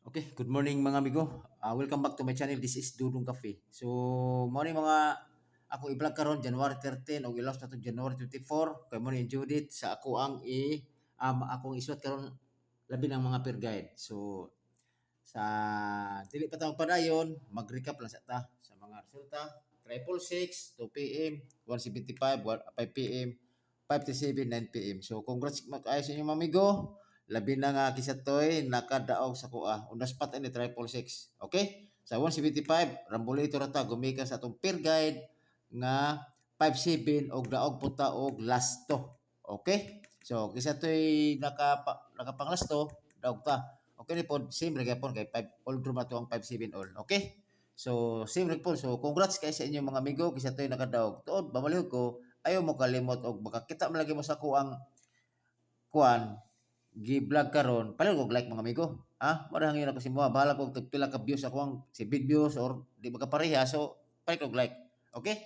Okay, good morning mga amigo. Welcome back to my channel. This is Dudong Cafe. So, morning mga ako i-vlog karon January 13 o ilaw na to January 24. Kay mo ni Judith sa ako ang akong isuot karon labi ng mga peer guide. So, sa dili pa tayo padayon, mag-recap lang sa mga resulta. 666, 2 p.m., 175, 5 p.m., 5:37, 9 p.m. So, congrats makaayos sa inyo mga amigo. Labi na nga kisatoy nakadaog sa kuha. On the spot ini 666. Okay? Sa 175 rambulito ra ta gumikan sa atong peer guide nga 57 og daog puta og lasto. Okay? So kisatoy nakapanglasto daog ta. Okay ni pod same ra gyapon kay 5 all draw to ang 57 all. Okay? So same ra pod. So congrats kay sa inyo mga amigo kisatoy nakadaog. Tuod babalihog ko ayaw mo kalimot og makakita man lagi mo sa kuang kuan gi-vlog karon palihog og like mga amigo. Mara hangin ako si mo bahala ko og pila ka views ako ang 7 views or di makapareha so palihog og like. Okay?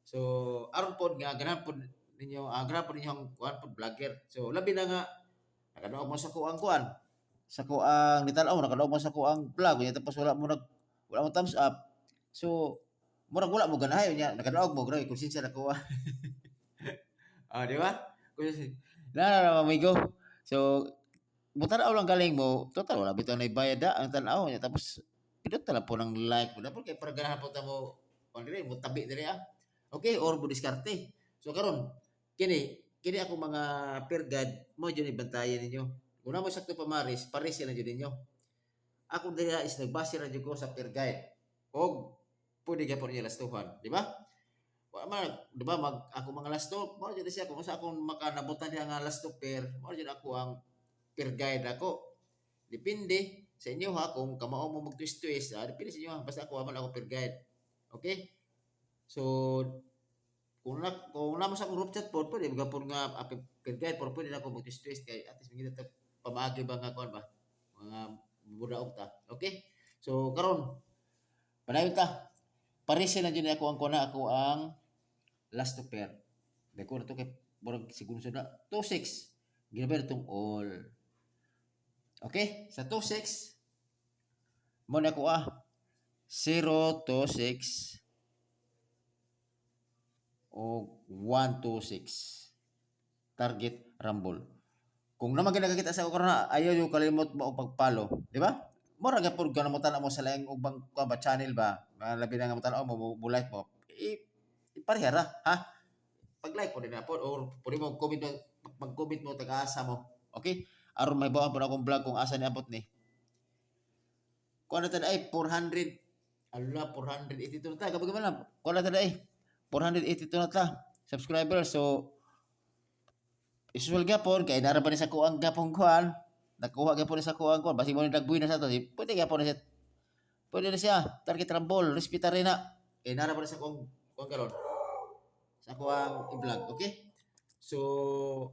So aron pod nga ganahan pod ninyo ganahan pod ninyo ang kuan pod vlogger. So labi na nga nakadaog mo sa kuang kuan sa kuang nitanaw nakadaog mo sa kuang vlog nya tapos wala mo thumbs up. So murag wala mo ganahay nya nakadaog mo grabe konsensya na ko. Di ba? Na amigo. So butanaw lang galing mo, total wala bitaw na ibayad ang tanaw niya tapos pindot na po ng like mo dapat kay para ganahan po ta mo dire mo tabi dire Okay, or mo diskarte. So karon kini ako mga peer guide mo jud ibantayan ninyo. Una mo sakto pa Maris, pares na jud ninyo. Ako dira is nagbase ra jud ko sa peer guide. Og pwede gyapon niya lastuhan, di ba? Wa man, di ba ako mga lasto, mo jud siya kung sa akong makanabutan diha nga lasto pair, mo jud ako ang peer guide ako. Depende sa inyo ha kung kamao mo mag-twist-twist. Depende sa inyo ha. Basta ako man ako peer guide. Okay? So, kung na mo sa group chat po, pwede magapon nga peer guide, pero pwede na ako mag-twist-twist kay at least magiging pamagi ba nga kuan ba? Mga budaog ta. Okay? So, karon panayon ta. Pares na dyan ako ang kuna ako ang last to pair. Dako na to kay murag siguro na 2-6. Ginaber itong all. Okay? Sa 2-6, mo na ko 0-2-6 o 1-2-6. Target rumble. Kung naman ginagakita sa karon ayaw yung kalimot mo og pagpalo, di ba? Mura gyapon ka mo tan mo sa laing ubang ba channel ba? Labi na nga mo tan mo bulay mo. Ipareha ra, ha? Pag-like po din na po or pwede mo comment mo mag-comment mo taga-asa mo. Okay? Aron may bawang po na akong vlog kung asa ni abot ni. Kuha na tada ay 400. Ala, 482 na ta. Gabagay man lang. Kuha na tada ay 482 na ta. Subscribers. So, isusul gapon. Kaya nara pa ni sa kuang gapong kuhan. Nakuha gapon ni sa kuang kuhan. Basi mo ni dagbuy na sa to. Pwede gapon na siya. Pwede na siya. Target rumble. Respita rin na. Kaya nara pa ni sa kuang karon. Sa kuang i-vlog. Okay? So,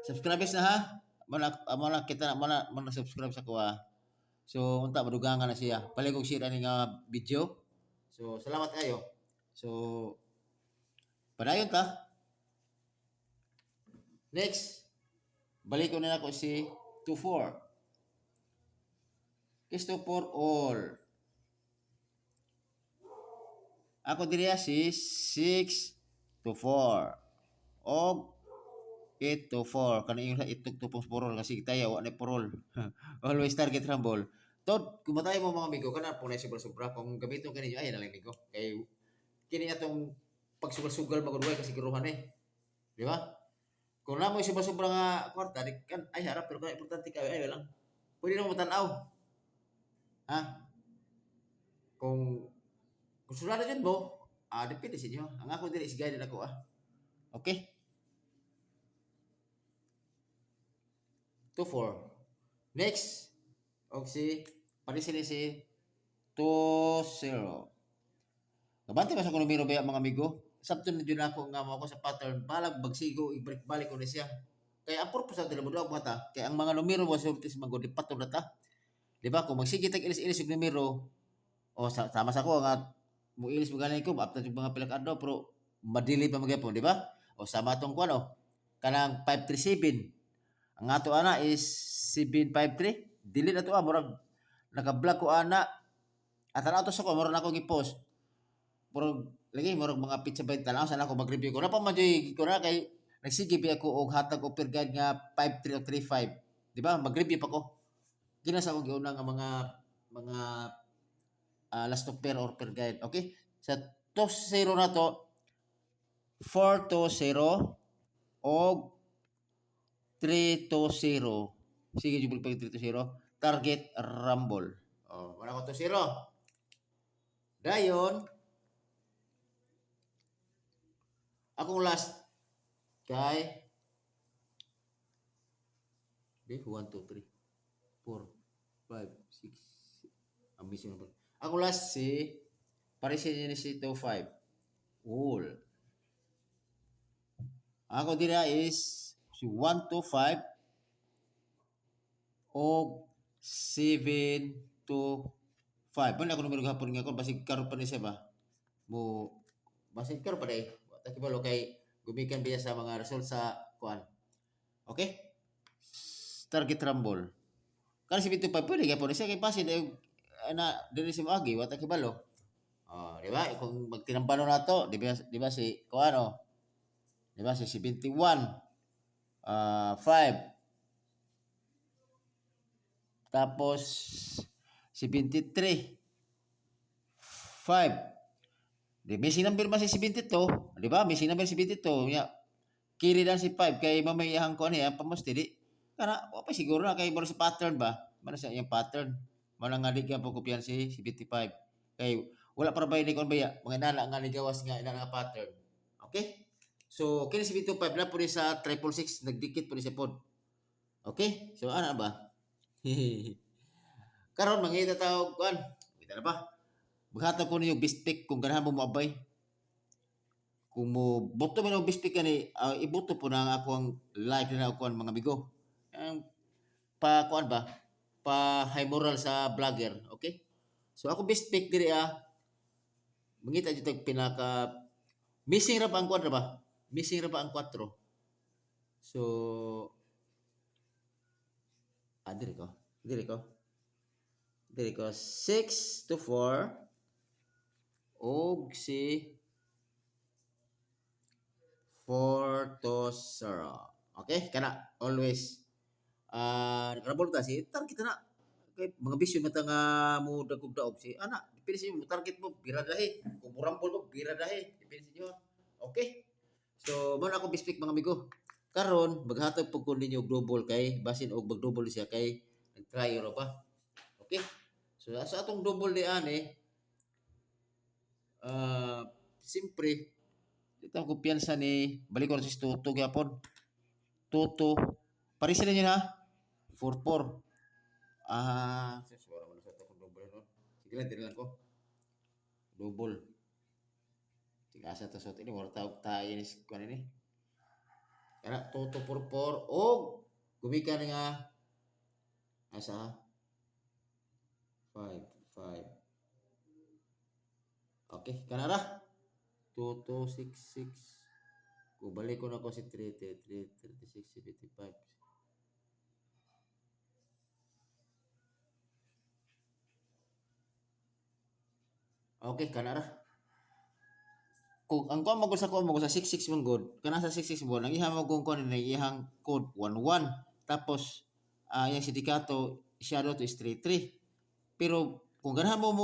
subscribers na ha. Mana kita mana subscribe sa kuha. So, unta madugangan na siya. Paligog share ani nga video. So, salamat kayo. So, padayon ta. Next, balik ko na ako si 2-4. Is 2-4 all. Ako diriya si 6-4. Og 8-4. Kani yung itok tupong porol kasi tayo wa na porol. Always target rumble. Tod, kumatay mo mga amigo kana po na sobra-sobra kung gamiton kani ay na lang amigo. Kay kini atong pagsugal-sugal magudway kasi giruhan Di ba? Kung na mo sobra-sobra nga kwarta di kan ay harap pero kan importante kayo ay lang. Pwede na mo tan-aw. Ha? Kung sulada dyan mo, depende sa inyo. Ang ako dili is guide ako Okay? 2-4. Next, og si paresin si 2-0. Gabante ba sa kung numero ba mga amigo? Sabto na dyan ako nga mo ako sa pattern. Balag bagsigo, ibalik-balik ko na siya. Kaya ang purpose natin mo daw bata. Kaya ang mga numero mo sultis magod patong na ta. Di ba? Kung magsige tag ilis-ilis yung numero, o sama sa ko nga mo ilis mo galing ko after yung mga pilak pero madili pa magyapon, di ba? O sama tong kuno kanang 537 Ang ato ana is 753. Dili na to murag naka-block ko ana. At ana to sa ko murag nako gi-post. Murag lagi murag mga pizza bite tanaw sana ako mag-review ko. Na pa man ko na kay nagsige pa ako og hatag offer guide nga 53 o 35. Di ba? Mag-review pa ko. Ginasa ko giuna nga mga last offer or per guide. Okay? Sa 2-0 na to 4-0 og 3-0. Sige, jubel pa 3-0. Target Rumble. Oh, wala ko 2-0. Dayon, akong last kay 1, 2, 3, 4, 5, 6. Ang missing number. Ako last si Paris Saint-Germain 2-5. Wall. Ako dira is si 1-5 o 7-5. Ano ako numero gahapon nga ako basig karon pa ni siya ba? Mo basig karon pa dai. Wa ta kibalo kay gumikan biya sa mga result sa kuan. Okay? Target Rumble. Kan si 7-5 pwede kay pwede siya kay pasid na dili si Agi wa ta kibalo. Oh, di ba? Kung magtinambalo na to, di ba si kuano? Di ba si 71 5. Tapos si 23 5. Di Messi number man si 72, di ba? Messi number si 72 nya. Kiri dan si 5 kay mamayahang ko niya pamusti di. Kana wa pa siguro na kay baro sa pattern ba? Mana sa iyang pattern. Mana nga di ka po kopyan si 75. Kay wala para ba ni kon baya mga nana nga ligawas nga ina nga pattern. Okay? So kini si 75 na po sa 666 nagdikit po ni sa pod. Okay? So ana ba? Karon mangita tawag kuan. Kita na ba? Maghatag ko niyo best pick kung ganahan mo moabay. Kung mo boto man og best pick kani iboto po na ako ang like na ako ang mga amigo. Ang pa kuan ba? Pa high moral sa vlogger, okay? So ako best pick diri mangita jud tag pinaka missing ra ba ang 4 ba? Missing ra ba ang 4? So diri ko. Diri ko 6-4 og si 4-0. Okay? Kana always nakarabol ta si target na. Okay, mga bisyo mata nga mo dagog daog si ana, depende sa inyo target mo bira dahi. Kung murambol mo bira dahi, depende sa inyo. Okay? So, mo na ako bispik mga amigo. Karon maghatag pug kun ninyo double kay basin og mag-double siya kay nag-try ro pa. Okay? So sa atong double di ani simpre ito ang kumpiyansa ni balik ko si Toto gyapon. Toto pares sila niya ha 4-4. Siguro man sa to double no. Sige lang lang ko. Double. Tiga asa ta sot ini wala tawag tayo ni kuan ini. Kana Toto 4-4 og gumikan nga asa 5-5. Okay, kana ra. 2-2-6-6. Kung balik ko na ko si 3-3-36-75. Okay, kana ra. Kung ang kuan magud sa 66 man good. Kana sa 66 mo, ang ihang magkung kuan ni ihang code 11. Tapos yung sindikato shadow to is 33. Pero kung ganahan mo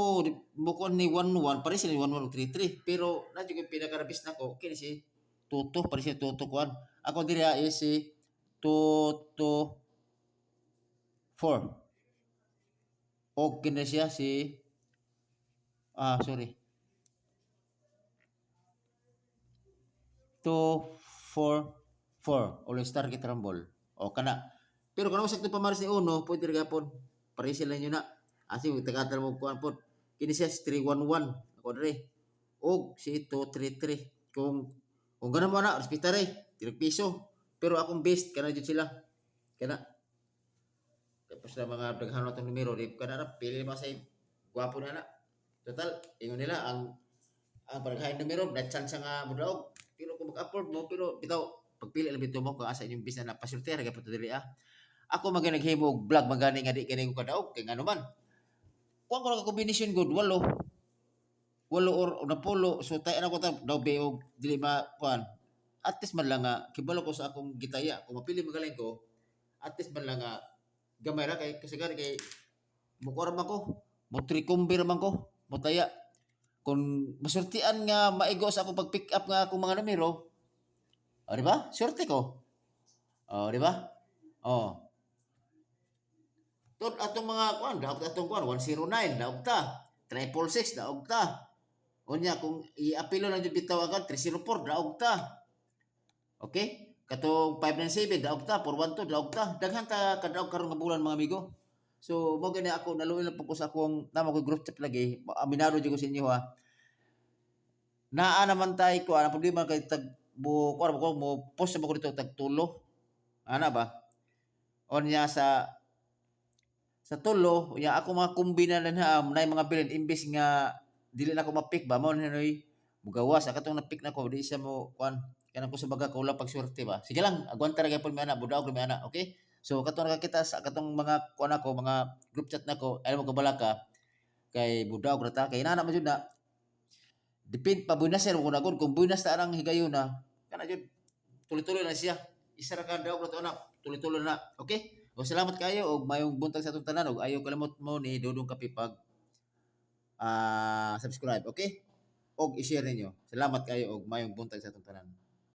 kuan ni 11, pare sila 1133. Pero na jud pinakarabis nako kini si Toto, pare siya Toto kuan. Ako diri is si Toto 4. O kini siya si sorry. 2-4-4 always target rumble o kana pero kung sakto pamaris ni uno pwede rin gapon pare sila nyo na asi tagatan mo kuan pod kini siya 3-1-1 ako diri og si 2-3-3 kung ganun mo na respeta rin tirog piso pero akong best kana jud sila kana tapos na mga daghan atong numero di kana ra pili mo sa gwapo na total ingon nila ang paraghain numero na chance nga mudaog pero kung mag-upload mo pero bitaw pagpili lang bitaw mo kung asa inyong bisan na pasulti ra gyapon to diri ah. Ako man gyud naghimo og vlog magani nga di kini ko kadaog kay ngano man. Kuan ko na kombinasyon gud walo, walo or napulo so tay ana ko ta daw be og dili ma kuan. At least man lang nga kibalo ko sa akong gitaya kung mapili magaling ko, at least man lang nga gamay ra kay kasagaran kay mukuha man ko, mo trikumber man ko, motaya. Kung masultian nga maigo sa akong pag-pick up nga akong mga numero, o di ba? Swerte ko. O di ba? Oh. Tod atong mga kuan, daog atong kuan 109 daog ta. 666 daog ta. Unya kung i-apilo lang jud bitaw agad 304 daog ta. Okay? Katong 597 daog ta, 412 daog ta. Daghan ta kadaog karon nga bulan mga amigo. So mo gani ako naluoy lang po ko sa akong namo ko group chat lagi. Aminado jud ko sa inyo ha. Naa naman tay ko ana problema kay tag bu kuan ko mo post mo ko dito tag tulo. Ana ba? Unya sa tulo, ya ako mga kumbina na na mga bilin imbes nga dili na ko ma-pick ba mo noy mugawas katong na-pick na ko di siya mo kuan kanang ko sa baga ko lang pagsurte ba. Sige lang, agwanta ra gyapon mi ana, budaog mi ana, okay? So katong nakakita sa katong mga kuan ako, mga group chat nako, ay mo kabalaka kay budaog ra ta kay nana man jud na depend pa bunas mo kun agud kung bunas ta arang higayon na kana jud tuloy-tuloy na siya. Isa ra ka daog ra to anak, tuloy-tuloy na. Okay? O salamat kayo og mayong buntag sa atong tanan og ayaw kalimot mo ni Dudong Kape pag subscribe, okay? Og i-share ninyo. Salamat kayo og mayong buntag sa atong tanan.